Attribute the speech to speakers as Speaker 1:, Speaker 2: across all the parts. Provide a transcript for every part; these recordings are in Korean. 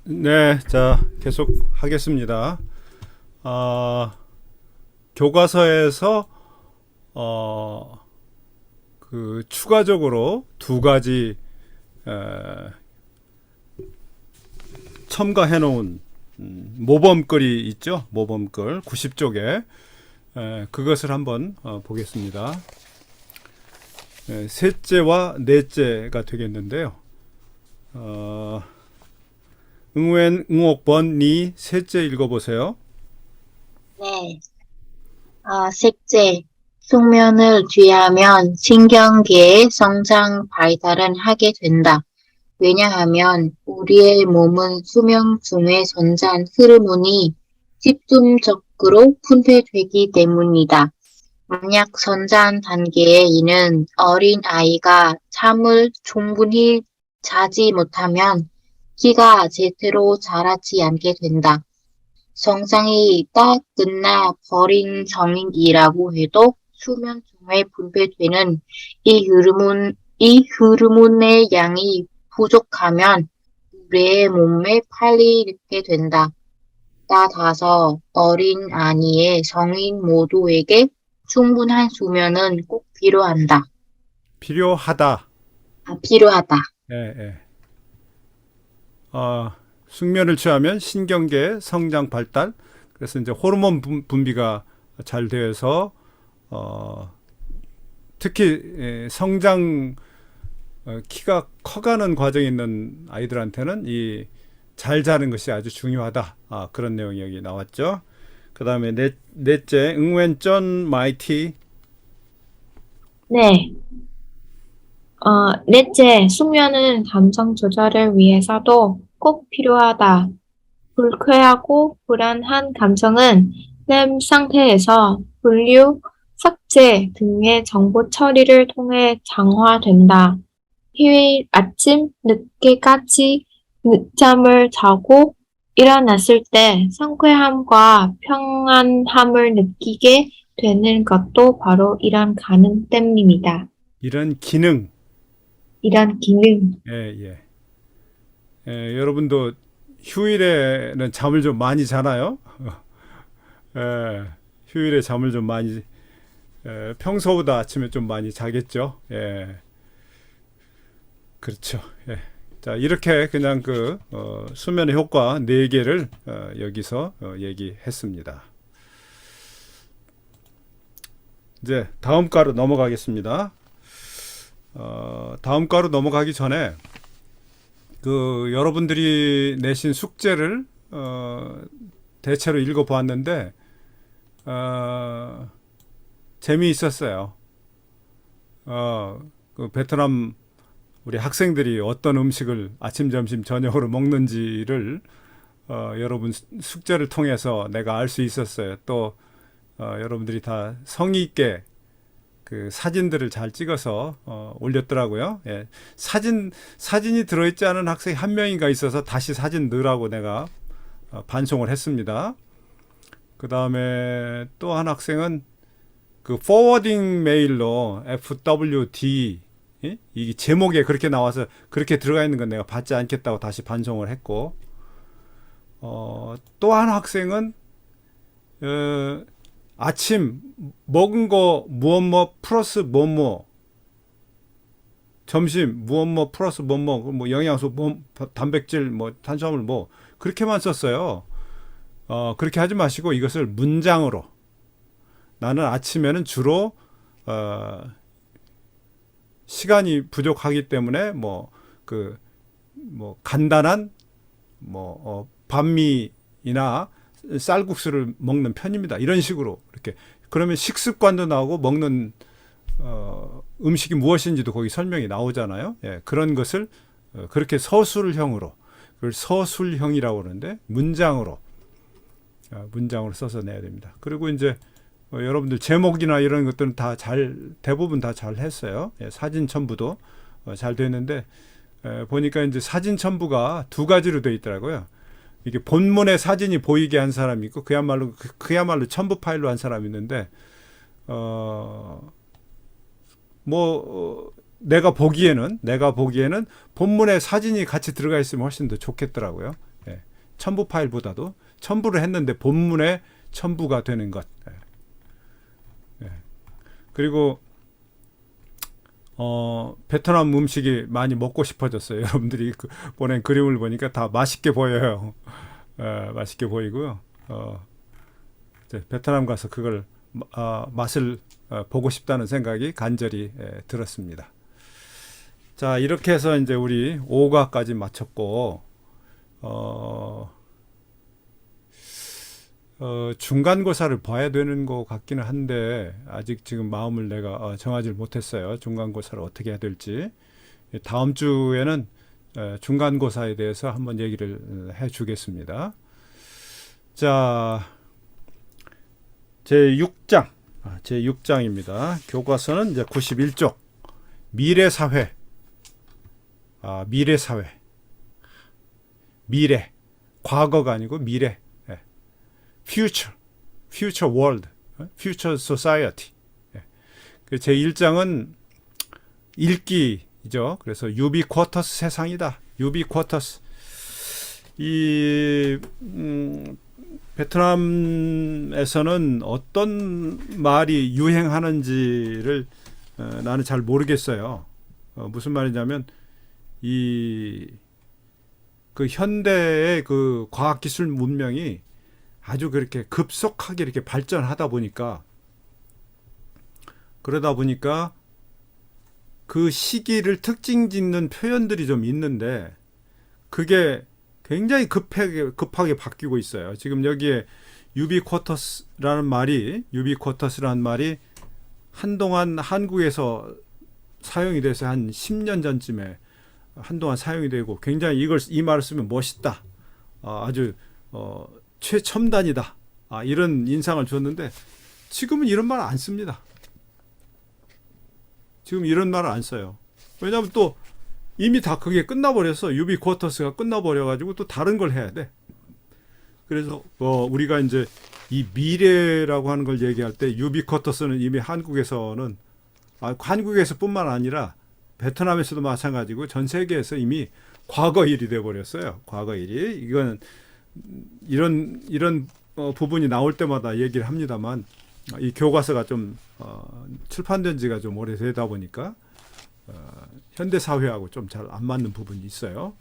Speaker 1: 네, 자, 계속 하겠습니다. 아, 교과서에서, 어, 추가적으로 두 가지, 에, 첨가해 놓은, 모범글이 있죠? 모범글, 90쪽에. 그것을 한번, 보겠습니다. 셋째와 넷째가 되겠는데요. 어, 응웬, 응옥번, 니, 셋째 읽어보세요.
Speaker 2: 네. 셋째, 숙면을 취하면 신경계의 성장 발달은 하게 된다. 왜냐하면 우리의 몸은 수면 중의 전자한 호르몬이 집중적으로 분배되기 때문이다. 만약 전자한 단계에 있는 어린 아이가 잠을 충분히 자지 못하면 키가 제대로 자라지 않게 된다. 성장이 딱 끝나 버린 성인이라고 해도 수면 중에 분배되는 이 호르몬의 양이 부족하면 우리의 몸에 빨리 늙게 된다. 따라서 어린 아이의 성인 모두에게 충분한 수면은 꼭 필요한다.
Speaker 1: 필요하다.
Speaker 2: 필요하다.
Speaker 1: 예, 예. 어, 숙면을 취하면 신경계 성장 발달, 그래서 이제 호르몬 분비가 잘 되어서 어, 특히 성장 키가 커가는 과정에 있는 아이들한테는 이 잘 자는 것이 아주 중요하다. 그런 내용이 여기 나왔죠. 그 다음에 넷째, 응웬전 마이티.
Speaker 3: 네. 넷째, 숙면은 감정 조절을 위해서도 꼭 필요하다. 불쾌하고 불안한 감정은 램 상태에서 분류, 삭제 등의 정보 처리를 통해 장화된다. 휴일 아침 늦게까지 늦잠을 자고 일어났을 때 상쾌함과 평안함을 느끼게 되는 것도 바로 이런 가능 때문입니다.
Speaker 1: 이런 기능.
Speaker 3: 이런 기능.
Speaker 1: 예, 예. 여러분도 휴일에는 잠을 좀 많이 자나요? 예, 휴일에 잠을 좀 많이 평소보다 아침에 좀 많이 자겠죠. 예, 그렇죠. 예. 자, 이렇게 그냥 수면의 효과 4개를 여기서 얘기했습니다. 이제 다음 과로 넘어가겠습니다. 다음 과로 넘어가기 전에 여러분들이 내신 숙제를 대체로 읽어보았는데 재미있었어요. 베트남 우리 학생들이 어떤 음식을 아침, 점심, 저녁으로 먹는지를 여러분 숙제를 통해서 내가 알 수 있었어요. 또 여러분들이 다 성의 있게 그 사진들을 잘 찍어서 올렸더라고요. 예. 사진이 들어있지 않은 학생이 한 명인가 있어서 다시 사진 넣으라고 내가 반송을 했습니다. 그 다음에 또 한 학생은 그 포워딩 메일로 FWD 이 제목에 그렇게 나와서 그렇게 들어가 있는 건 내가 받지 않겠다고 다시 반송을 했고, 또 한 학생은 아침 먹은 거 무엇뭐 플러스 뭐뭐, 점심 무엇뭐 플러스 뭐뭐, 뭐 영양소 뭐 단백질 뭐 탄수화물 뭐 그렇게만 썼어요. 그렇게 하지 마시고 이것을 문장으로, 나는 아침에는 주로 시간이 부족하기 때문에 뭐 간단한 반미이나 쌀국수를 먹는 편입니다. 이런 식으로 이렇게, 그러면 식습관도 나오고 먹는 음식이 무엇인지도 거기 설명이 나오잖아요. 예, 그런 것을 그렇게 서술형으로, 그걸 서술형이라고 그러는데 문장으로 써서 내야 됩니다. 그리고 이제 여러분들 제목이나 이런 것들은 대부분 다 잘 했어요. 예, 사진 첨부도 잘 됐는데 보니까 이제 사진 첨부가 두 가지로 되어 있더라고요. 이게 본문에 사진이 보이게 한 사람이 있고 그야말로 첨부 파일로 한 사람이 있는데 내가 보기에는 본문에 사진이 같이 들어가 있으면 훨씬 더 좋겠더라고요. 예. 첨부 파일보다도 첨부를 했는데 본문에 첨부가 되는 것. 예. 그리고 베트남 음식이 많이 먹고 싶어졌어요. 여러분들이 보낸 그림을 보니까 다 맛있게 보여요. 맛있게 보이고요. 이제 베트남 가서 그걸 맛을 보고 싶다는 생각이 간절히 들었습니다. 자, 이렇게 해서 이제 우리 5과까지 마쳤고, 중간고사를 봐야 되는 것 같기는 한데, 아직 지금 마음을 내가 정하지 못했어요. 중간고사를 어떻게 해야 될지. 다음 주에는 중간고사에 대해서 한번 얘기를 해 주겠습니다. 자, 제6장입니다. 교과서는 이제 91쪽. 미래사회. 미래사회. 미래. 과거가 아니고 미래. future world, future society. 제1장은 읽기죠. 그래서 유비쿼터스 세상이다. 유비쿼터스. 베트남에서는 어떤 말이 유행하는지를 나는 잘 모르겠어요. 무슨 말이냐면 그 현대의 그 과학기술 문명이 아주 그렇게 급속하게 이렇게 발전하다 보니까 그러다 보니까 그 시기를 특징 짓는 표현들이 좀 있는데 그게 굉장히 급하게 바뀌고 있어요. 지금 여기에 유비쿼터스라는 말이 한동안 한국에서 사용이 돼서 한 10년 전쯤에 한동안 사용이 되고 굉장히 이 말을 쓰면 멋있다. 아주 최첨단이다. 이런 인상을 줬는데 지금은 이런 말 안 씁니다. 지금 이런 말을 안 써요. 왜냐하면 또 이미 다 그게 끝나버려서 유비쿼터스가 끝나버려가지고 또 다른 걸 해야 돼. 그래서 우리가 이제 이 미래라고 하는 걸 얘기할 때 유비쿼터스는 이미 한국에서는 한국에서뿐만 아니라 베트남에서도 마찬가지고 전 세계에서 이미 과거일이 돼버렸어요. 과거일이. 이건 이런 부분이 나올 때마다 얘기를 합니다만 이 교과서가 좀 출판된 지가 좀 오래되다 보니까 현대 사회하고 좀 잘 안 맞는 부분이 있어요.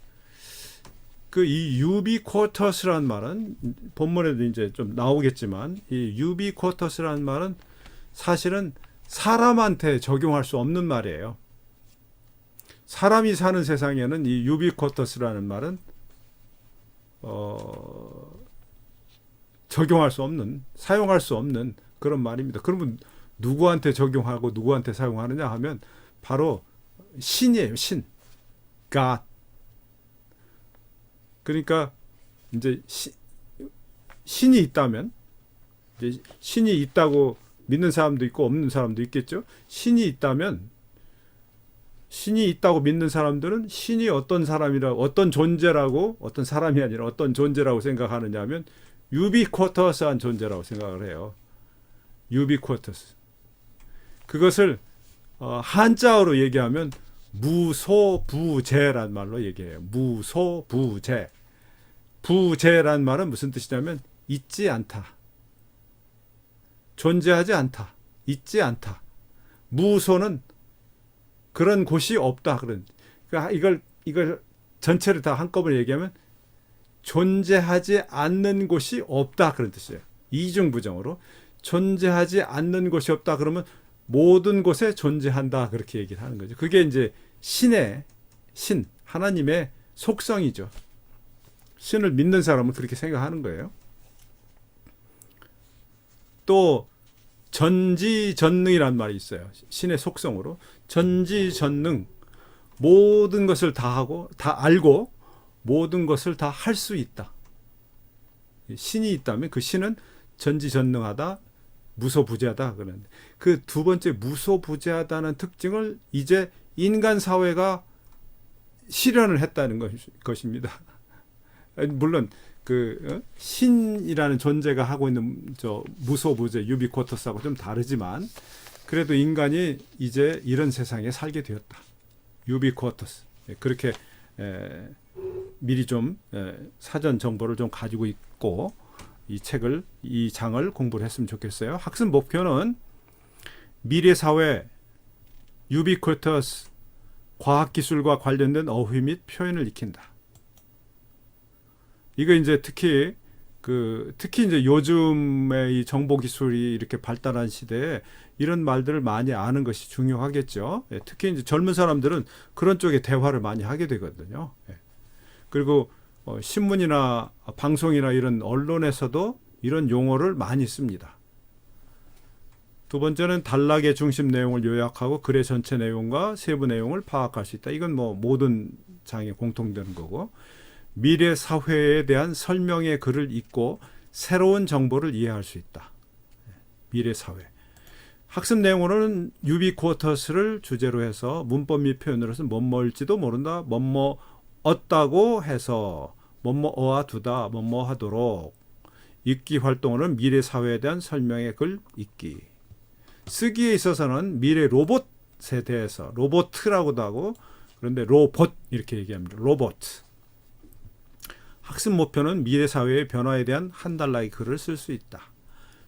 Speaker 1: 이 유비쿼터스라는 말은 본문에도 이제 좀 나오겠지만 이 유비쿼터스라는 말은 사실은 사람한테 적용할 수 없는 말이에요. 사람이 사는 세상에는 이 유비쿼터스라는 말은 적용할 수 없는, 사용할 수 없는 그런 말입니다. 그러면 누구한테 적용하고 누구한테 사용하느냐 하면 바로 신이에요. 신. God. 그러니까 이제 신이 있다면 이제 신이 있다고 믿는 사람도 있고 없는 사람도 있겠죠. 신이 있다면 신이 있다고 믿는 사람들은 신이 어떤 존재라고, 어떤 사람이 아니라 어떤 존재라고 생각하느냐 하면 유비쿼터스한 존재라고 생각을 해요. 유비쿼터스. 그것을 한자어로 얘기하면 무소부재란 말로 얘기해요. 무소부재. 부재란 말은 무슨 뜻이냐면 있지 않다. 존재하지 않다. 있지 않다. 무소는 그런 곳이 없다. 그러니까 이걸 전체를 다 한꺼번에 얘기하면 존재하지 않는 곳이 없다. 그런 뜻이에요. 이중부정으로 존재하지 않는 곳이 없다. 그러면 모든 곳에 존재한다. 그렇게 얘기를 하는 거죠. 그게 이제 신의 하나님의 속성이죠. 신을 믿는 사람은 그렇게 생각하는 거예요. 또 전지전능이라는 말이 있어요. 신의 속성으로 전지전능, 모든 것을 다 하고 다 알고 모든 것을 다 할 수 있다. 신이 있다면 그 신은 전지전능하다, 무소부재하다. 그런데 그 두 번째 무소부재하다는 특징을 이제 인간 사회가 실현을 했다는 것입니다. 물론 신이라는 존재가 하고 있는 무소부재 유비쿼터스하고 좀 다르지만 그래도 인간이 이제 이런 세상에 살게 되었다. 유비쿼터스. 그렇게 미리 좀 사전 정보를 좀 가지고 있고 이 장을 공부를 했으면 좋겠어요. 학습 목표는 미래 사회 유비쿼터스 과학기술과 관련된 어휘 및 표현을 익힌다. 이거 이제 특히 이제 요즘의 이 정보기술이 이렇게 발달한 시대에 이런 말들을 많이 아는 것이 중요하겠죠. 특히 이제 젊은 사람들은 그런 쪽에 대화를 많이 하게 되거든요. 그리고 신문이나 방송이나 이런 언론에서도 이런 용어를 많이 씁니다. 두 번째는 단락의 중심 내용을 요약하고 글의 전체 내용과 세부 내용을 파악할 수 있다. 이건 뭐 모든 장에 공통되는 거고, 미래 사회에 대한 설명의 글을 읽고 새로운 정보를 이해할 수 있다. 미래 사회. 학습 내용으로는 유비쿼터스를 주제로 해서 문법 및 표현으로서 뭐뭐일지도 모른다, 뭐뭐었다고 해서 뭐뭐어와 두다, 뭐뭐하도록. 읽기 활동으로는 미래 사회에 대한 설명의 글 읽기. 쓰기에 있어서는 미래 로봇에 대해서 로보트라고도 하고, 그런데 로봇 이렇게 얘기합니다. 로봇. 학습 목표는 미래 사회의 변화에 대한 한 단락의 글을 쓸 수 있다.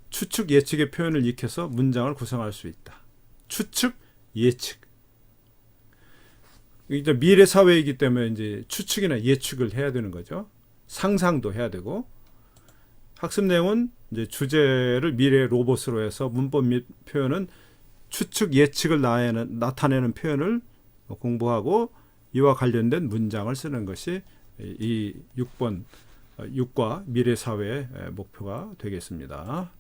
Speaker 1: 추측 예측의 표현을 익혀서 문장을 구성할 수 있다. 추측 예측. 이제 미래 사회이기 때문에 이제 추측이나 예측을 해야 되는 거죠. 상상도 해야 되고. 학습 내용은 이제 주제를 미래 로봇으로 해서 문법 및 표현은 추측 예측을 나타내는 표현을 공부하고 이와 관련된 문장을 쓰는 것이 이 6과 미래 사회의 목표가 되겠습니다.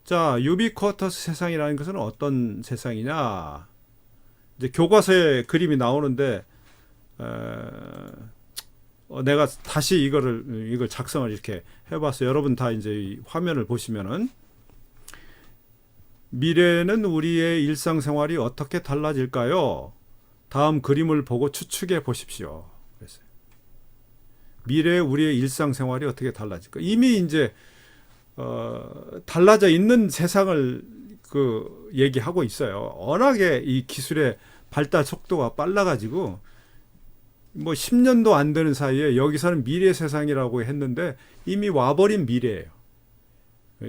Speaker 1: 자, 유비쿼터스 세상이라는 것은 어떤 세상이냐? 이제 교과서에 그림이 나오는데 내가 다시 이걸 작성을 이렇게 해봤어요. 여러분 다 이제 이 화면을 보시면은 미래는 우리의 일상생활이 어떻게 달라질까요? 다음 그림을 보고 추측해 보십시오. 그랬어요. 미래의 우리의 일상생활이 어떻게 달라질까? 이미 이제 달라져 있는 세상을 얘기하고 있어요. 워낙에 이 기술의 발달 속도가 빨라가지고 뭐 10년도 안 되는 사이에 여기서는 미래 세상이라고 했는데 이미 와버린 미래예요.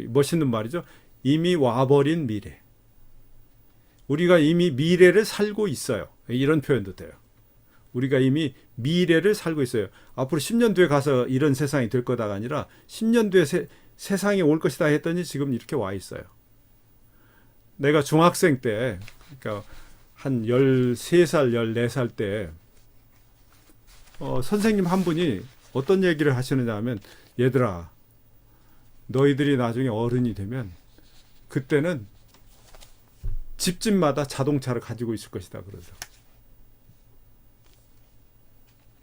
Speaker 1: 멋있는 말이죠. 이미 와버린 미래. 우리가 이미 미래를 살고 있어요. 이런 표현도 돼요. 우리가 이미 미래를 살고 있어요. 앞으로 10년 뒤에 가서 이런 세상이 될 거다가 아니라 10년 뒤에 세상이 올 것이다 했더니 지금 이렇게 와 있어요. 내가 중학생 때, 그러니까 한 13살, 14살 때 선생님 한 분이 어떤 얘기를 하시느냐 하면, 얘들아, 너희들이 나중에 어른이 되면 그때는 집집마다 자동차를 가지고 있을 것이다 그러죠.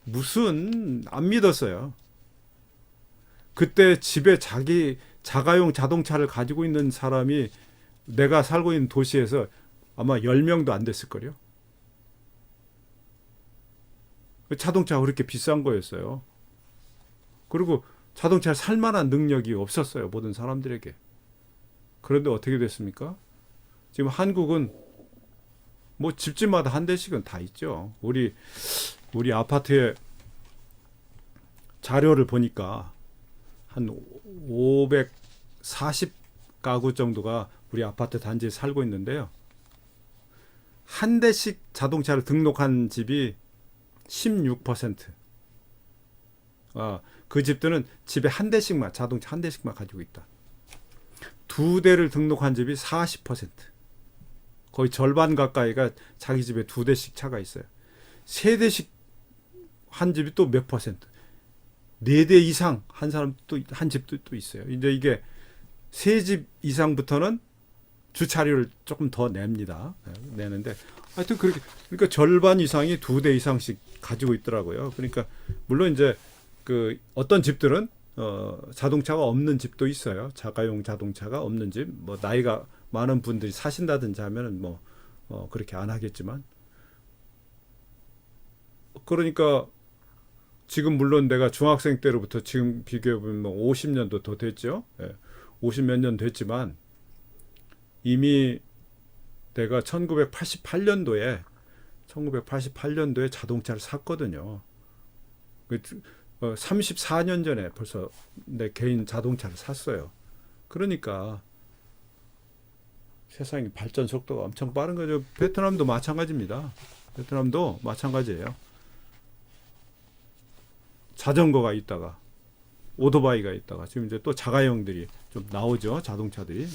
Speaker 1: 무슨 안 믿었어요. 그때 집에 자가용 자동차를 가지고 있는 사람이 내가 살고 있는 도시에서 아마 10명도 안 됐을 거요. 자동차가 그렇게 비싼 거였어요. 그리고 자동차를 살 만한 능력이 없었어요. 모든 사람들에게. 그런데 어떻게 됐습니까? 지금 한국은 뭐 집집마다 한 대씩은 다 있죠. 우리 아파트에 자료를 보니까 한 540가구 정도가 우리 아파트 단지에 살고 있는데요. 한 대씩 자동차를 등록한 집이 16%. 그 집들은 집에 한 대씩만, 자동차 한 대씩만 가지고 있다. 두 대를 등록한 집이 40%. 거의 절반 가까이가 자기 집에 두 대씩 차가 있어요. 세 대씩 한 집이 또 몇 %. 네 대 이상 한 사람 한 집도 또 있어요. 이제 이게 세 집 이상부터는 주차료를 조금 더 냅니다. 내는데 하여튼 그러니까 절반 이상이 두 대 이상씩 가지고 있더라고요. 그러니까 물론 이제 어떤 집들은 자동차가 없는 집도 있어요. 자가용 자동차가 없는 집, 뭐 나이가 많은 분들이 사신다든지 하면은 뭐 그렇게 안 하겠지만, 그러니까 지금 물론 내가 중학생 때로부터 지금 비교해 보면 뭐 50년도 더 됐죠. 50 몇 년 됐지만 이미 내가 1988년도에 자동차를 샀거든요. 34년 전에 벌써 내 개인 자동차를 샀어요. 그러니까 세상의 발전 속도가 엄청 빠른 거죠. 베트남도 마찬가지입니다. 베트남도 마찬가지예요. 자전거가 있다가 오토바이가 있다가 지금 이제 또 자가용들이 좀 나오죠. 자동차들이. 예.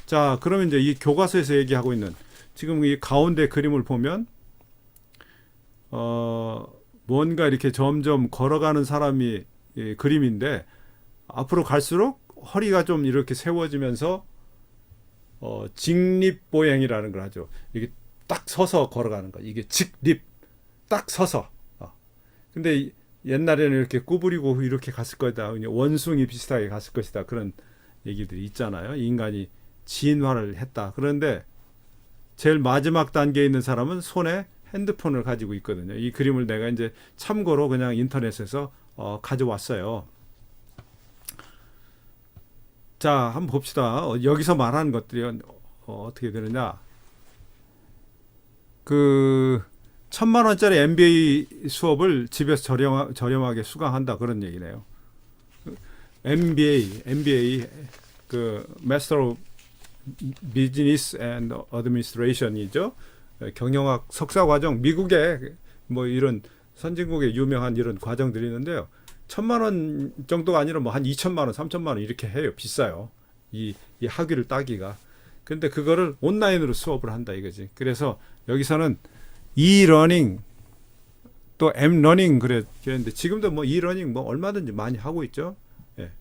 Speaker 1: 자, 그러면 이제 이 교과서에서 얘기하고 있는 지금 이 가운데 그림을 보면 뭔가 이렇게 점점 걸어가는 사람이 그림인데 앞으로 갈수록 허리가 좀 이렇게 세워지면서 직립보행이라는 걸 하죠. 이게 딱 서서 걸어가는 거. 이게 직립 딱 서서. 근데 옛날에는 이렇게 구부리고 이렇게 갔을 거다. 원숭이 비슷하게 갔을 것이다. 그런 얘기들이 있잖아요. 인간이 진화를 했다. 그런데 제일 마지막 단계에 있는 사람은 손에 핸드폰을 가지고 있거든요. 이 그림을 내가 이제 참고로 그냥 인터넷에서 가져왔어요. 자, 한번 봅시다. 여기서 말하는 것들이 어떻게 되느냐. 1,000만 원짜리 MBA 수업을 집에서 저렴하게 수강한다. 그런 얘기네요. MBA, Master of Business and Administration이죠. 경영학 석사과정, 미국에 뭐 이런 선진국에 유명한 이런 과정들이 있는데요. 1,000만 원 정도가 아니라 뭐 한 2천만 원, 3천만 원 이렇게 해요. 비싸요. 이 학위를 따기가. 근데 그거를 온라인으로 수업을 한다 이거지. 그래서 여기서는 e-learning 또 m-learning 그랬는데 지금도 뭐 e-learning 뭐 얼마든지 많이 하고 있죠. 예.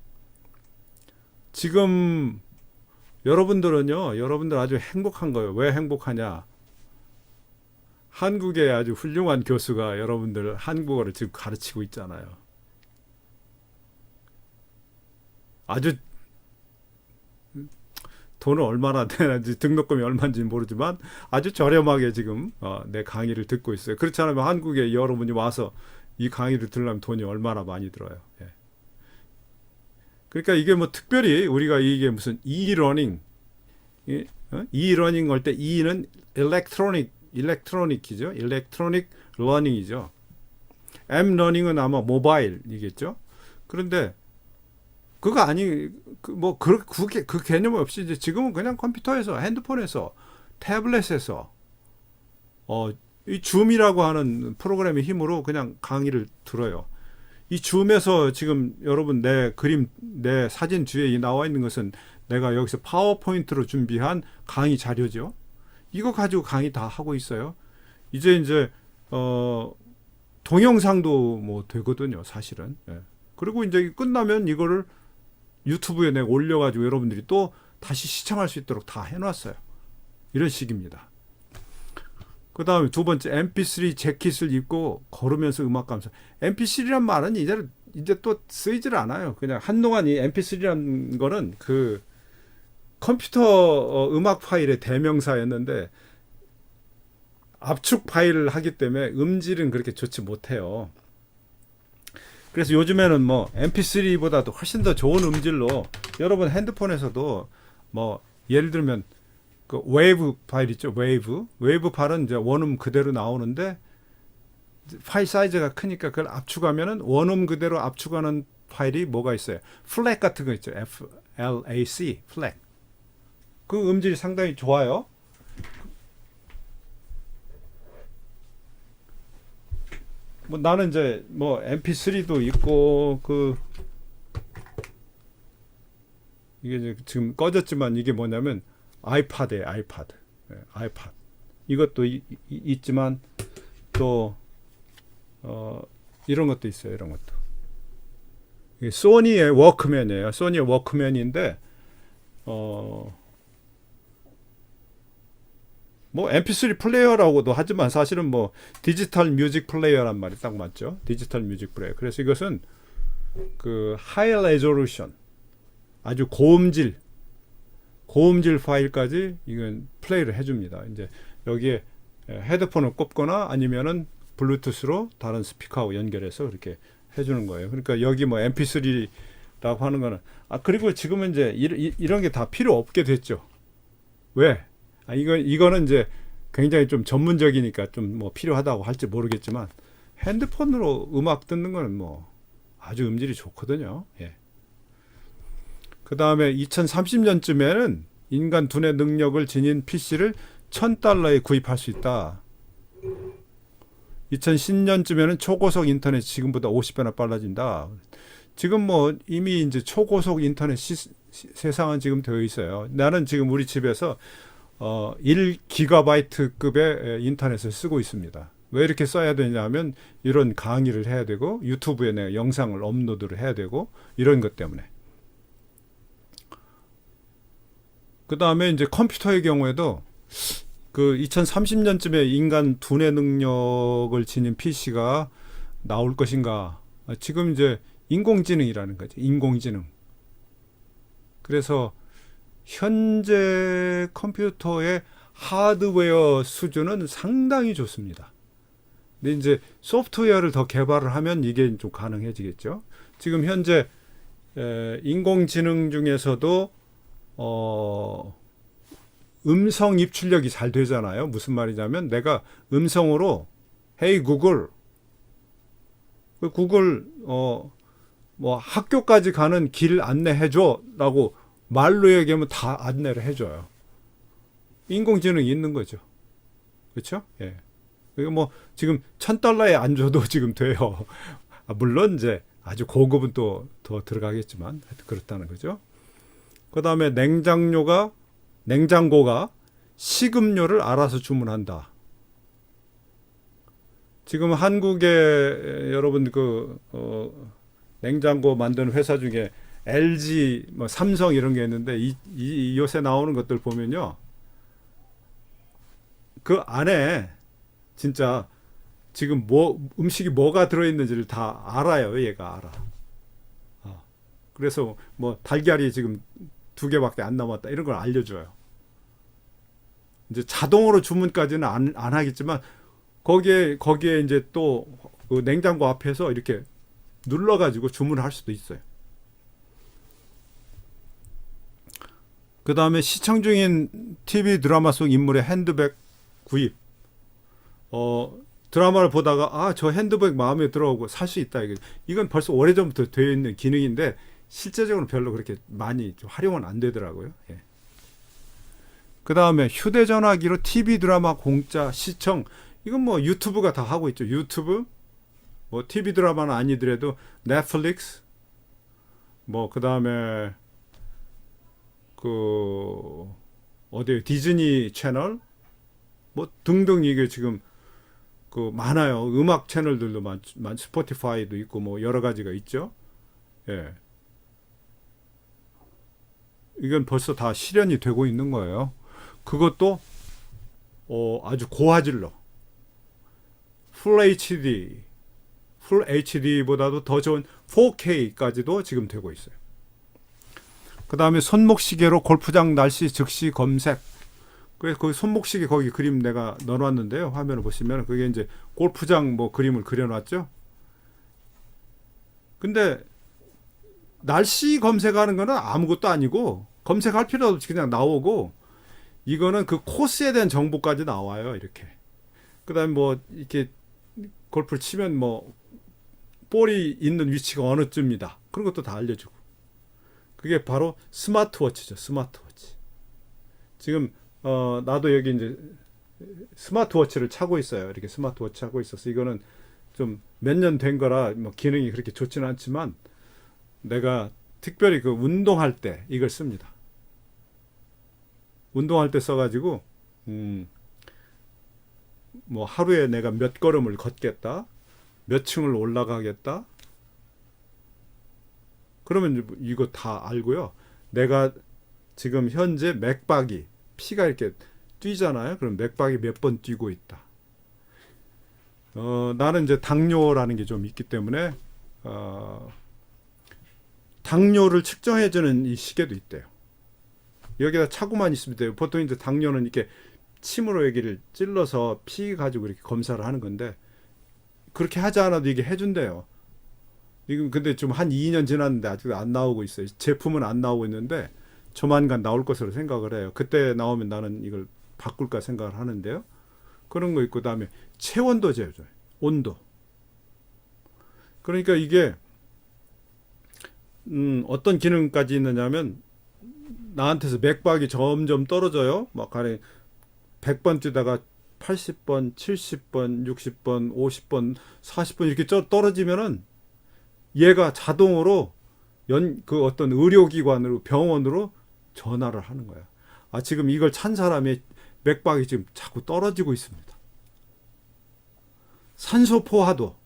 Speaker 1: 지금 여러분들 아주 행복한 거예요. 왜 행복하냐? 한국의 아주 훌륭한 교수가 여러분들 한국어를 지금 가르치고 있잖아요. 아주 돈을 얼마나 되는지 등록금이 얼마인지 모르지만 아주 저렴하게 지금 내 강의를 듣고 있어요. 그렇지 않으면 한국에 여러분이 와서 이 강의를 들으려면 돈이 얼마나 많이 들어요. 예. 그러니까 이게 뭐 특별히 우리가 이게 무슨 e-learning 할 때 E는 일렉트로닉이죠. 일렉트로닉 러닝이죠. M-learning은 아마 모바일이겠죠. 그런데 그거 아니 그 개념 없이 이제 지금은 그냥 컴퓨터에서 핸드폰에서 태블릿에서 이 줌이라고 하는 프로그램의 힘으로 그냥 강의를 들어요. 이 줌에서 지금 여러분 내 그림 내 사진 뒤에 나와 있는 것은 내가 여기서 파워포인트로 준비한 강의 자료죠. 이거 가지고 강의 다 하고 있어요. 이제 동영상도 뭐 되거든요, 사실은. 예. 그리고 이제 끝나면 이거를 유튜브에 내가 올려가지고 여러분들이 또 다시 시청할 수 있도록 다 해놨어요. 이런 식입니다. 그 다음에 두 번째, MP3 재킷을 입고 걸으면서 음악 감상. MP3란 말은 이제 또 쓰이질 않아요. 그냥 한동안 이 MP3란 거는 그 컴퓨터 음악 파일의 대명사였는데 압축 파일을 하기 때문에 음질은 그렇게 좋지 못해요. 그래서 요즘에는 뭐 MP3보다도 훨씬 더 좋은 음질로 여러분 핸드폰에서도 뭐 예를 들면 그 웨이브 파일 있죠. 웨이브 파일은 이제 원음 그대로 나오는데 파일 사이즈가 크니까 그걸 압축하면은 원음 그대로 압축하는 파일이 뭐가 있어요. 플렉 같은 거 있죠. FLAC 플렉. 그 음질이 상당히 좋아요. 뭐 나는 이제 뭐 MP3도 있고 이게 이제 지금 꺼졌지만 이게 뭐냐면 아이팟이에요. 아이팟. 이것도 있지만 또 이런 것도 있어요. 이런 것도. 이게 소니의 워크맨이에요. 소니의 워크맨인데 뭐 MP3 플레이어라고도 하지만 사실은 뭐 디지털 뮤직 플레이어란 말이 딱 맞죠. 디지털 뮤직 플레이어. 그래서 이것은 그 하이 레조루션 아주 고음질 파일까지 이건 플레이를 해줍니다. 이제 여기에 헤드폰을 꼽거나 아니면은 블루투스로 다른 스피커하고 연결해서 이렇게 해주는 거예요. 그러니까 여기 뭐 MP3라고 하는 거는 그리고 지금은 이제 이런 게 다 필요 없게 됐죠. 왜? 이거는 이제 굉장히 좀 전문적이니까 좀 뭐 필요하다고 할지 모르겠지만 핸드폰으로 음악 듣는 거는 뭐 아주 음질이 좋거든요. 예. 그 다음에 2030년쯤에는 인간 두뇌 능력을 지닌 PC를 $1,000에 구입할 수 있다. 2010년쯤에는 초고속 인터넷 지금보다 50배나 빨라진다. 지금 뭐 이미 이제 초고속 인터넷 세상은 지금 되어 있어요. 나는 지금 우리 집에서 1기가바이트급의 인터넷을 쓰고 있습니다. 왜 이렇게 써야 되냐면 이런 강의를 해야 되고 유튜브에 내가 영상을 업로드를 해야 되고 이런 것 때문에. 그 다음에 이제 컴퓨터의 경우에도 그 2030년쯤에 인간 두뇌 능력을 지닌 PC가 나올 것인가. 지금 이제 인공지능이라는 거죠. 인공지능. 그래서 현재 컴퓨터의 하드웨어 수준은 상당히 좋습니다. 근데 이제 소프트웨어를 더 개발을 하면 이게 좀 가능해지겠죠. 지금 현재 인공지능 중에서도 음성 입출력이 잘 되잖아요. 무슨 말이냐면 내가 음성으로 Hey 구글, 구글 뭐 학교까지 가는 길 안내해줘라고 말로 얘기하면 다 안내를 해줘요. 인공지능이 있는 거죠. 그렇죠? 예. 그리고 뭐 지금 $1,000에 안 줘도 지금 돼요. 물론 이제 아주 고급은 또 더 들어가겠지만 그렇다는 거죠. 그 다음에 냉장고가 식음료를 알아서 주문한다. 지금 한국에 여러분 냉장고 만드는 회사 중에 LG, 뭐 삼성 이런 게 있는데 이 요새 나오는 것들 보면요, 그 안에 진짜 지금 음식이 뭐가 들어있는지를 다 알아요. 얘가 알아. 그래서 뭐 달걀이 지금 2개밖에 안 남았다 이런 걸 알려줘요. 이제 자동으로 주문까지는 안 하겠지만 거기에 이제 또 그 냉장고 앞에서 이렇게 눌러가지고 주문을 할 수도 있어요. 그 다음에 시청 중인 TV 드라마 속 인물의 핸드백 구입. 드라마를 보다가 저 핸드백 마음에 들어오고 살 수 있다. 이건 벌써 오래전부터 되어 있는 기능인데 실제적으로 별로 그렇게 많이 좀 활용은 안 되더라고요. 예. 그 다음에 휴대전화기로 TV 드라마 공짜 시청. 이건 뭐 유튜브가 다 하고 있죠. 유튜브, 뭐 TV 드라마는 아니더라도 넷플릭스, 뭐 그 다음에 어디 디즈니 채널, 뭐 등등 이게 지금 많아요. 음악 채널들도 스포티파이도 있고 뭐 여러 가지가 있죠. 예. 이건 벌써 다 실현이 되고 있는 거예요. 그것도 아주 고화질로 풀 HD보다도 더 좋은 4K까지도 지금 되고 있어요. 그 다음에 손목시계로 골프장 날씨 즉시 검색. 그래서 거기 손목시계 거기 그림 내가 넣어놨는데요. 화면을 보시면 그게 이제 골프장 뭐 그림을 그려놨죠. 근데 날씨 검색하는 거는 아무것도 아니고 검색할 필요도 없이 그냥 나오고, 이거는 그 코스에 대한 정보까지 나와요. 이렇게. 그 다음에 뭐 이렇게 골프를 치면 뭐 볼이 있는 위치가 어느쯤이다. 그런 것도 다 알려주고. 그게 바로 스마트워치죠. 스마트워치. 지금 나도 여기 이제 스마트워치를 차고 있어요. 이렇게 스마트워치 차고 있어서 이거는 좀 몇 년 된 거라 뭐 기능이 그렇게 좋지는 않지만 내가 특별히 그 운동할 때 이걸 씁니다. 운동할 때 써가지고 뭐 하루에 내가 몇 걸음을 걷겠다, 몇 층을 올라가겠다. 그러면 이거 다 알고요. 내가 지금 현재 맥박이 피가 이렇게 뛰잖아요. 그럼 맥박이 몇 번 뛰고 있다. 나는 이제 당뇨라는 게 좀 있기 때문에 당뇨를 측정해주는 이 시계도 있대요. 여기다 차고만 있으면 돼요. 보통 이제 당뇨는 이렇게 침으로 여기를 찔러서 피 가지고 이렇게 검사를 하는 건데 그렇게 하지 않아도 이게 해준대요. 이건 근데 좀 한 2년 지났는데 아직도 안 나오고 있어요. 제품은 안 나오고 있는데 조만간 나올 것으로 생각을 해요. 그때 나오면 나는 이걸 바꿀까 생각을 하는데요. 그런 거 있고, 그다음에 체온도 재줘요. 온도. 그러니까 이게 어떤 기능까지 있느냐면 나한테서 맥박이 점점 떨어져요. 막 가령 100번 뛰다가 80번, 70번, 60번, 50번, 40번 이렇게 떨어지면은 얘가 자동으로 그 어떤 의료기관으로 병원으로 전화를 하는 거야. 아, 지금 이걸 찬 사람의 맥박이 지금 자꾸 떨어지고 있습니다. 산소 포화도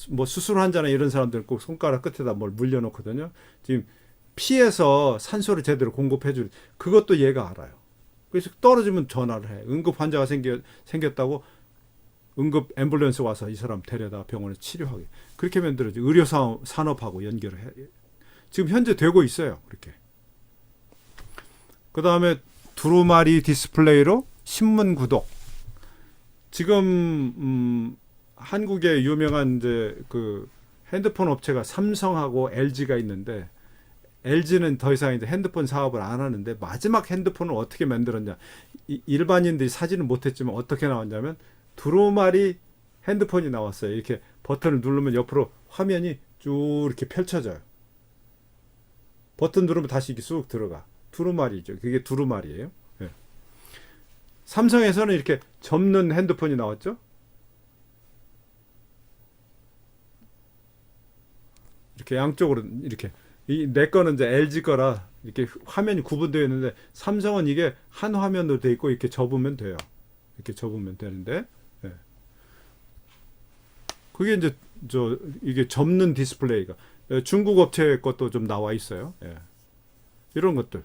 Speaker 1: 뭐 수술 환자나 이런 사람들은 꼭 손가락 끝에다 뭘 물려놓거든요. 지금 피에서 산소를 제대로 공급해줄 그것도 얘가 알아요. 그래서 떨어지면 전화를 해. 응급 환자가 생겼다고 응급 앰뷸런스 와서 이 사람 데려다 병원에 치료하게. 그렇게 만들어지. 의료 산업하고 연결을 해. 지금 현재 되고 있어요. 그렇게. 그 다음에 두루마리 디스플레이로 신문 구독. 지금 한국의 유명한 이제 그 핸드폰 업체가 삼성하고 LG가 있는데 LG는 더 이상 이제 핸드폰 사업을 안 하는데 마지막 핸드폰을 어떻게 만들었냐. 일반인들이 사지는 못했지만 어떻게 나왔냐면 두루마리 핸드폰이 나왔어요. 이렇게 버튼을 누르면 옆으로 화면이 쭉 이렇게 펼쳐져요. 버튼 누르면 다시 이렇게 쑥 들어가. 두루마리죠. 그게 두루마리예요. 네. 삼성에서는 이렇게 접는 핸드폰이 나왔죠. 이렇게 양쪽으로 이렇게 내 거는 이제 LG 거라 이렇게 화면이 구분되어 있는데 삼성은 이게 한 화면으로 돼 있고 이렇게 접으면 돼요. 이렇게 접으면 되는데 예. 그게 이제 이게 접는 디스플레이가 중국 업체 것도 좀 나와 있어요. 예. 이런 것들.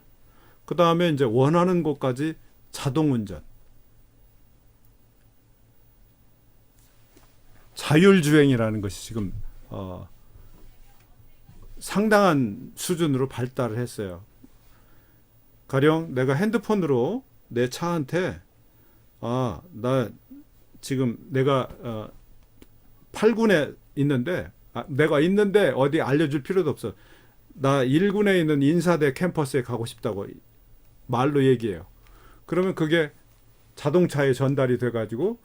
Speaker 1: 그 다음에 이제 원하는 곳까지 자동 운전. 자율주행이라는 것이 지금 상당한 수준으로 발달을 했어요. 가령 내가 핸드폰으로 내 차한테 나 지금 내가 8군에 있는데 내가 있는데 어디 알려줄 필요도 없어. 나 1군에 있는 인사대 캠퍼스에 가고 싶다고 말로 얘기해요. 그러면 그게 자동차에 전달이 돼가지고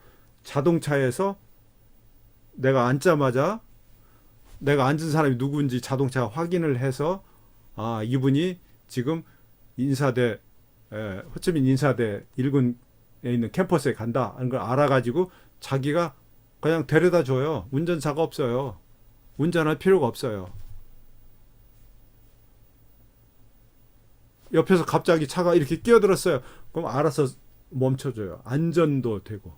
Speaker 1: 자동차에서 내가 앉자마자 내가 앉은 사람이 누구인지 자동차가 확인을 해서 이분이 지금 인사대 호치민 인사대 1군에 있는 캠퍼스에 간다 하는 걸 알아가지고 자기가 그냥 데려다 줘요. 운전사가 없어요. 운전할 필요가 없어요. 옆에서 갑자기 차가 이렇게 끼어들었어요. 그럼 알아서 멈춰줘요. 안전도 되고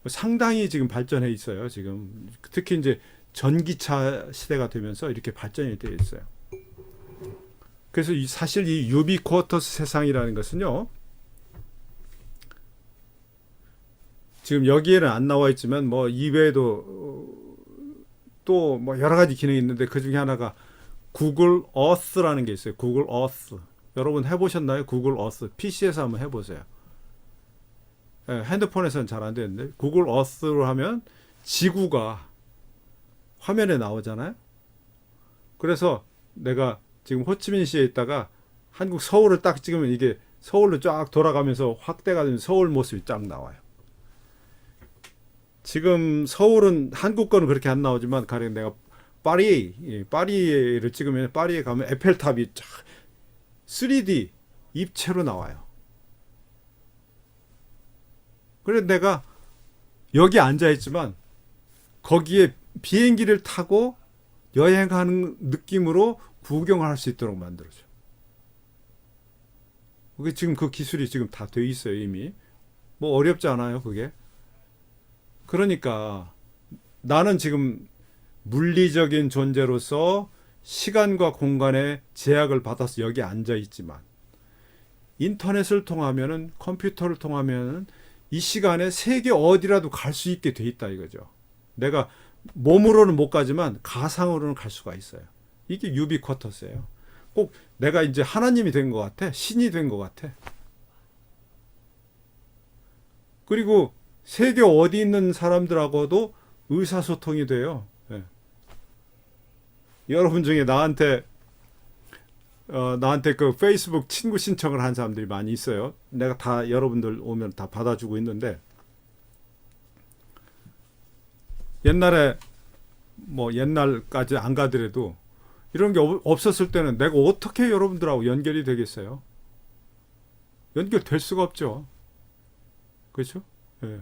Speaker 1: 상당히 지금 발전해 있어요. 지금 특히 이제 전기차 시대가 되면서 이렇게 발전이 되어 있어요. 그래서 사실 이 유비쿼터스 세상이라는 것은요. 지금 여기에는 안 나와 있지만 뭐 이외에도 또 뭐 여러 가지 기능이 있는데 그 중에 하나가 구글 어스라는 게 있어요. 구글 어스. 여러분 해보셨나요? 구글 어스. PC에서 한번 해보세요. 핸드폰에서는 잘 안 되는데 구글 어스로 하면 지구가 화면에 나오잖아요. 그래서 내가 지금 호치민시에 있다가 한국 서울을 딱 찍으면 이게 서울로 쫙 돌아가면서 확대가 되면 서울 모습이 쫙 나와요. 지금 서울은 한국 거는 그렇게 안 나오지만 가령 내가 파리를 찍으면 파리에 가면 에펠탑이 쫙 3D 입체로 나와요. 그래서 내가 여기 앉아 있지만 거기에 비행기를 타고 여행하는 느낌으로 구경을 할 수 있도록 만들어줘. 그게 지금 그 기술이 지금 다 돼 있어요, 이미. 뭐 어렵지 않아요, 그게. 그러니까 나는 지금 물리적인 존재로서 시간과 공간의 제약을 받아서 여기 앉아 있지만 인터넷을 통하면은 컴퓨터를 통하면은 이 시간에 세계 어디라도 갈 수 있게 돼 있다 이거죠. 내가 몸으로는 못 가지만 가상으로는 갈 수가 있어요. 이게 유비쿼터스예요. 꼭 내가 이제 하나님이 된 것 같아. 신이 된 것 같아. 그리고 세계 어디 있는 사람들하고도 의사소통이 돼요. 네. 여러분 중에 나한테 그 페이스북 친구 신청을 한 사람들이 많이 있어요. 내가 다 여러분들 오면 다 받아주고 있는데 옛날에 뭐 옛날까지 안 가더라도 이런 게 없었을 때는 내가 어떻게 여러분들하고 연결이 되겠어요? 연결될 수가 없죠. 그렇죠? 예.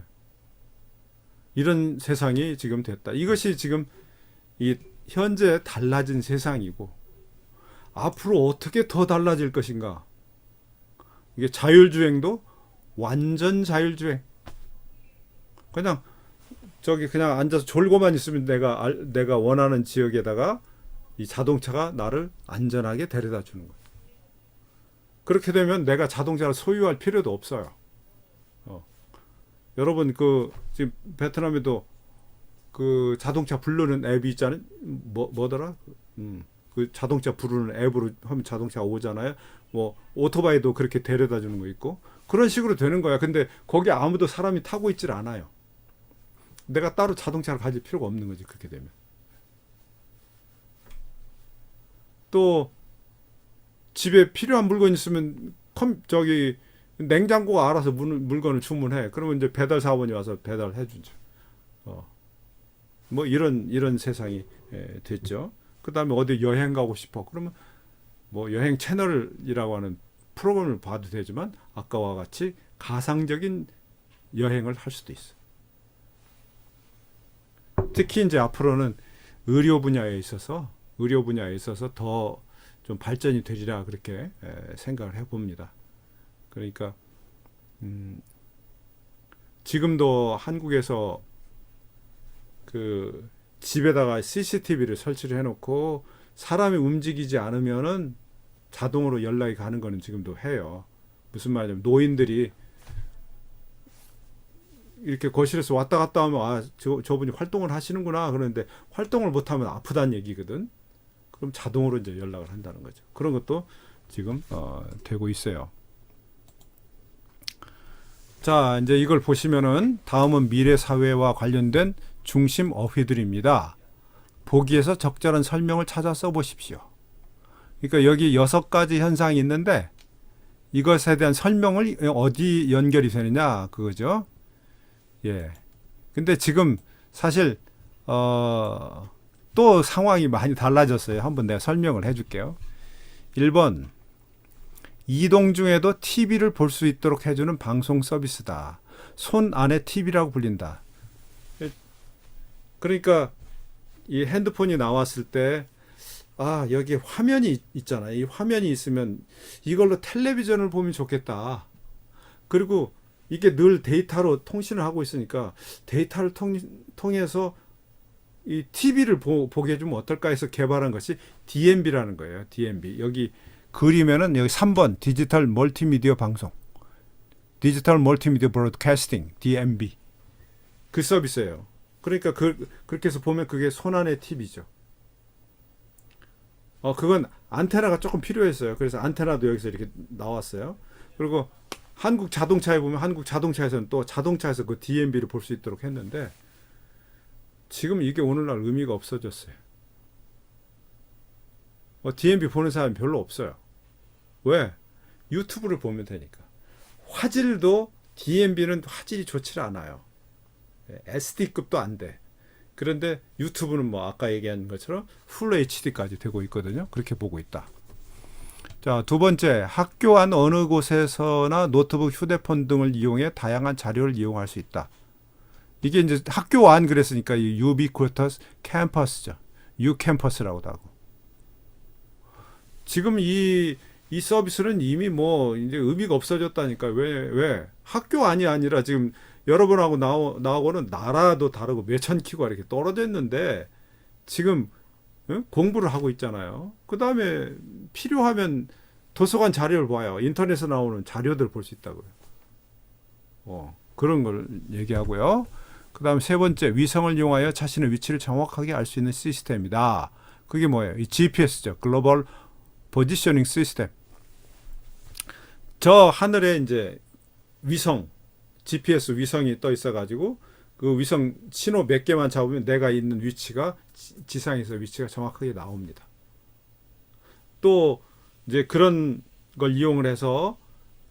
Speaker 1: 이런 세상이 지금 됐다. 이것이 지금 이 현재 달라진 세상이고 앞으로 어떻게 더 달라질 것인가? 이게 자율주행도 완전 자율주행. 그냥 저기 그냥 앉아서 졸고만 있으면 내가 원하는 지역에다가 이 자동차가 나를 안전하게 데려다 주는 거예요. 그렇게 되면 내가 자동차를 소유할 필요도 없어요. 여러분 그 지금 베트남에도 그 자동차 부르는 앱이 있잖아요. 뭐더라? 그 자동차 부르는 앱으로 하면 자동차가 오잖아요. 뭐 오토바이도 그렇게 데려다 주는 거 있고 그런 식으로 되는 거야. 근데 거기 아무도 사람이 타고 있질 않아요. 내가 따로 자동차를 가질 필요가 없는 거지. 그렇게 되면 또 집에 필요한 물건 있으면 저기 냉장고가 알아서 물건을 주문해. 그러면 이제 배달 사원이 와서 배달해 주죠. 뭐 이런 세상이 됐죠. 그다음에 어디 여행 가고 싶어. 그러면 뭐 여행 채널이라고 하는 프로그램을 봐도 되지만 아까와 같이 가상적인 여행을 할 수도 있어. 특히 이제 앞으로는 의료 분야에 있어서 더 좀 발전이 되리라 그렇게 생각을 해봅니다. 그러니까 지금도 한국에서 그 집에다가 CCTV를 설치를 해놓고 사람이 움직이지 않으면은 자동으로 연락이 가는 거는 지금도 해요. 무슨 말이냐면 노인들이 이렇게 거실에서 왔다 갔다 하면 저분이 활동을 하시는구나 그러는데 활동을 못하면 아프다는 얘기거든. 그럼 자동으로 이제 연락을 한다는 거죠. 그런 것도 지금 되고 있어요. 자, 이제 이걸 보시면은 다음은 미래 사회와 관련된 중심 어휘들입니다. 보기에서 적절한 설명을 찾아 써보십시오. 그러니까 여기 6가지 현상이 있는데 이것에 대한 설명을 어디 연결이 되느냐 그거죠. 예. 근데 지금 사실 또 상황이 많이 달라졌어요. 한번 내가 설명을 해줄게요. 1번 이동 중에도 TV를 볼 수 있도록 해주는 방송 서비스다. 손 안에 TV라고 불린다. 그러니까 이 핸드폰이 나왔을 때 여기 화면이 있잖아. 이 화면이 있으면 이걸로 텔레비전을 보면 좋겠다. 그리고 이게 늘 데이터로 통신을 하고 있으니까 데이터를 통해서 이 TV를 보게 해주면 어떨까 해서 개발한 것이 DMB라는 거예요. DMB. 여기 그리면은 여기 3번 디지털 멀티미디어 방송. 디지털 멀티미디어 브로드캐스팅 DMB. 그 서비스예요. 그러니까 그렇게 해서 보면 그게 손안의 TV죠. 그건 안테나가 조금 필요했어요. 그래서 안테나도 여기서 이렇게 나왔어요. 그리고 한국 자동차에 보면 한국 자동차에서는 또 자동차에서 그 DMB를 볼 수 있도록 했는데 지금 이게 오늘날 의미가 없어졌어요. DMB 보는 사람이 별로 없어요. 왜? 유튜브를 보면 되니까. 화질도 DMB는 화질이 좋지 않아요. SD급도 안 돼. 그런데 유튜브는 뭐 아까 얘기한 것처럼 풀 HD까지 되고 있거든요. 그렇게 보고 있다. 자, 두 번째, 학교 안 어느 곳에서나 노트북, 휴대폰 등을 이용해 다양한 자료를 이용할 수 있다. 이게 이제 학교 안 그랬으니까 이 ubiquitous campus죠. ucampus라고도 하고. 지금 이 서비스는 이미 뭐 이제 의미가 없어졌다니까. 왜? 학교 안이 아니라 지금 여러분하고 나하고는 나라도 다르고 몇천 키가 이렇게 떨어져 있는데 지금 공부를 하고 있잖아요. 그 다음에 필요하면 도서관 자료를 봐요. 인터넷에 나오는 자료들 볼 수 있다고요. 그런 걸 얘기하고요. 그 다음 세 번째, 위성을 이용하여 자신의 위치를 정확하게 알 수 있는 시스템이다. 그게 뭐예요? 이 GPS죠. 글로벌 포지셔닝 시스템. 저 하늘에 이제 위성, GPS 위성이 떠 있어가지고 그 위성 신호 몇 개만 잡으면 내가 있는 위치가 지상에서 위치가 정확하게 나옵니다. 또 이제 그런 걸 이용을 해서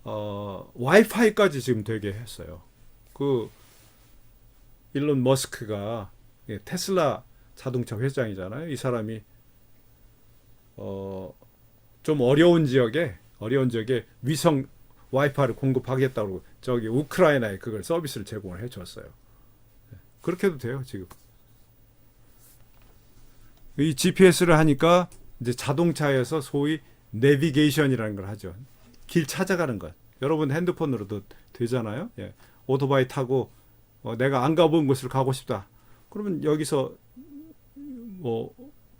Speaker 1: 와이파이까지 지금 되게 했어요. 그 일론 머스크가 테슬라 자동차 회장이잖아요. 이 사람이 좀 어려운 지역에 위성 와이파이를 공급하겠다고 저기 우크라이나에 그걸 서비스를 제공을 해줬어요. 그렇게도 돼요 지금. 이 GPS를 하니까 이제 자동차에서 소위 내비게이션이라는 걸 하죠. 길 찾아가는 것. 여러분 핸드폰으로도 되잖아요. 예. 오토바이 타고 내가 안 가본 곳을 가고 싶다. 그러면 여기서 뭐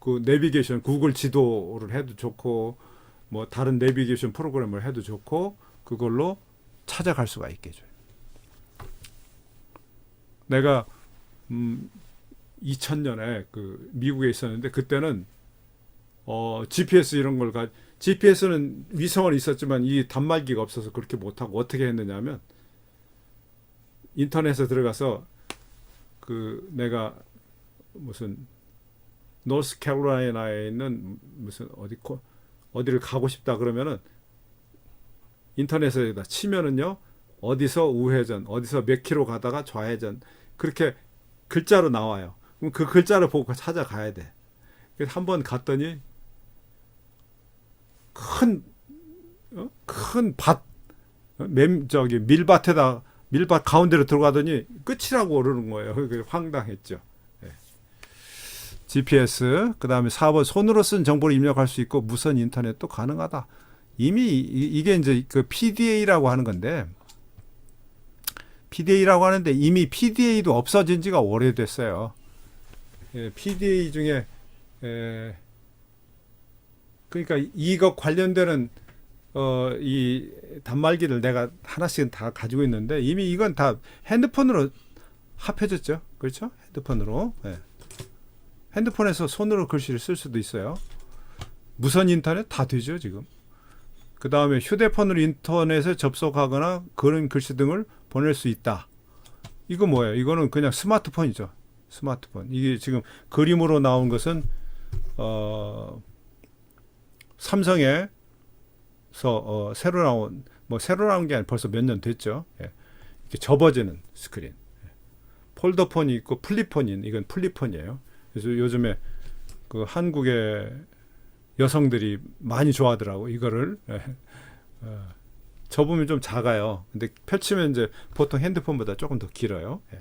Speaker 1: 그 내비게이션 구글 지도를 해도 좋고 뭐 다른 내비게이션 프로그램을 해도 좋고 그걸로 찾아갈 수가 있겠죠. 내가 2000년에 그 미국에 있었는데 그때는 GPS 이런 걸 GPS는 위성은 있었지만 이 단말기가 없어서 그렇게 못하고 어떻게 했느냐면 인터넷에 들어가서 그 내가 무슨 노스캐롤라이나에 있는 무슨 어디를 가고 싶다 그러면은 인터넷에다 치면은요 어디서 우회전 어디서 몇 킬로 가다가 좌회전 그렇게 글자로 나와요. 그럼 그 글자를 보고 찾아가야 돼. 그래서 한번 갔더니 큰 밭, 밀밭 가운데로 들어가더니 끝이라고 그러는 거예요. 그게 황당했죠. 네. GPS, 그 다음에 4번 손으로 쓴 정보를 입력할 수 있고 무선 인터넷도 가능하다. 이미 이게 이제 그 PDA라고 하는 건데, PDA라고 하는데 이미 PDA도 없어진 지가 오래됐어요. 예, PDA 중에 그러니까 이거 관련되는 이 단말기를 내가 하나씩은 다 가지고 있는데 이미 이건 다 핸드폰으로 합해졌죠. 그렇죠? 핸드폰으로. 네. 핸드폰에서 손으로 글씨를 쓸 수도 있어요. 무선 인터넷 다 되죠, 지금. 그 다음에 휴대폰으로 인터넷에 접속하거나 그런 글씨 등을 보낼 수 있다. 이거 뭐예요? 이거는 그냥 스마트폰이죠. 스마트폰. 이게 지금 그림으로 나온 것은 삼성에서 새로 나온 게 아니라 벌써 몇 년 됐죠. 예. 이렇게 접어지는 스크린. 예. 폴더폰이 있고 플립폰이 이건 플립폰이에요. 그래서 요즘에 그 한국의 여성들이 많이 좋아하더라고 이거를. 예. 접으면 좀 작아요. 근데 펼치면 이제 보통 핸드폰보다 조금 더 길어요. 예.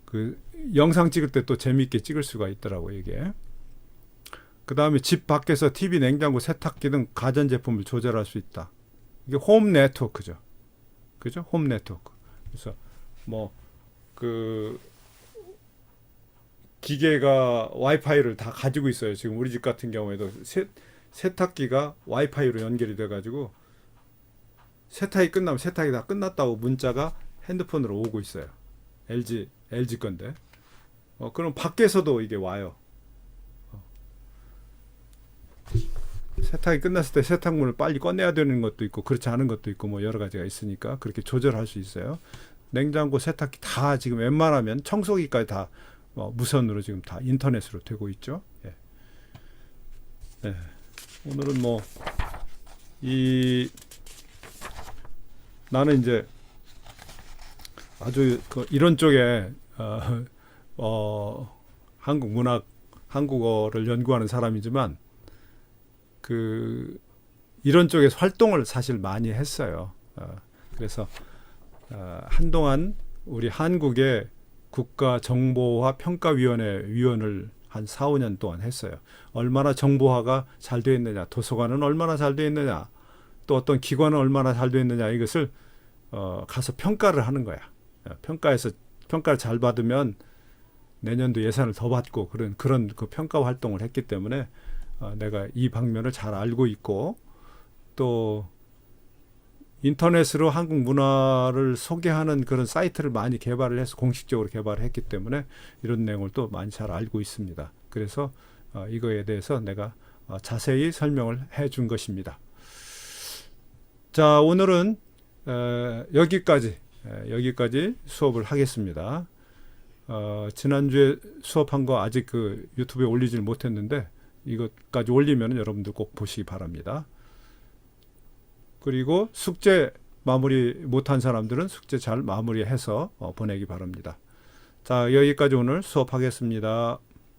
Speaker 1: 그 영상 찍을 때 또 재미있게 찍을 수가 있더라고 이게. 그 다음에 집 밖에서 TV, 냉장고, 세탁기 등 가전제품을 조절할 수 있다. 이게 홈 네트워크죠. 그죠? 홈 네트워크. 그래서 그 기계가 와이파이를 다 가지고 있어요. 지금 우리 집 같은 경우에도 세탁기가 와이파이로 연결이 돼가지고 세탁이 끝나면 세탁이 다 끝났다고 문자가 핸드폰으로 오고 있어요. LG 건데. 그럼 밖에서도 이게 와요. 세탁이 끝났을 때 세탁물을 빨리 꺼내야 되는 것도 있고 그렇지 않은 것도 있고 뭐 여러 가지가 있으니까 그렇게 조절할 수 있어요. 냉장고, 세탁기 다 지금 웬만하면 청소기까지 다 무선으로 지금 다 인터넷으로 되고 있죠. 예. 네. 오늘은 나는 이제 아주 이런 쪽에 한국 문학, 한국어를 연구하는 사람이지만 이런 쪽에서 활동을 사실 많이 했어요. 그래서 한동안 우리 한국의 국가정보화 평가위원회 위원을 한 4, 5년 동안 했어요. 얼마나 정보화가 잘 되어 있느냐, 도서관은 얼마나 잘 되어 있느냐, 또 어떤 기관은 얼마나 잘 되어 있느냐 이것을 가서 평가를 하는 거야. 평가를 잘 받으면 내년도 예산을 더 받고 그런 그 평가 활동을 했기 때문에 내가 이 방면을 잘 알고 있고 또 인터넷으로 한국 문화를 소개하는 그런 사이트를 많이 개발을 해서 공식적으로 개발을 했기 때문에 이런 내용을 또 많이 잘 알고 있습니다. 그래서 이거에 대해서 내가 자세히 설명을 해준 것입니다. 자, 오늘은 여기까지 수업을 하겠습니다. 지난주에 수업한 거 아직 그 유튜브에 올리질 못했는데 이것까지 올리면 여러분들 꼭 보시기 바랍니다. 그리고 숙제 마무리 못한 사람들은 숙제 잘 마무리해서 보내기 바랍니다. 자, 여기까지 오늘 수업하겠습니다.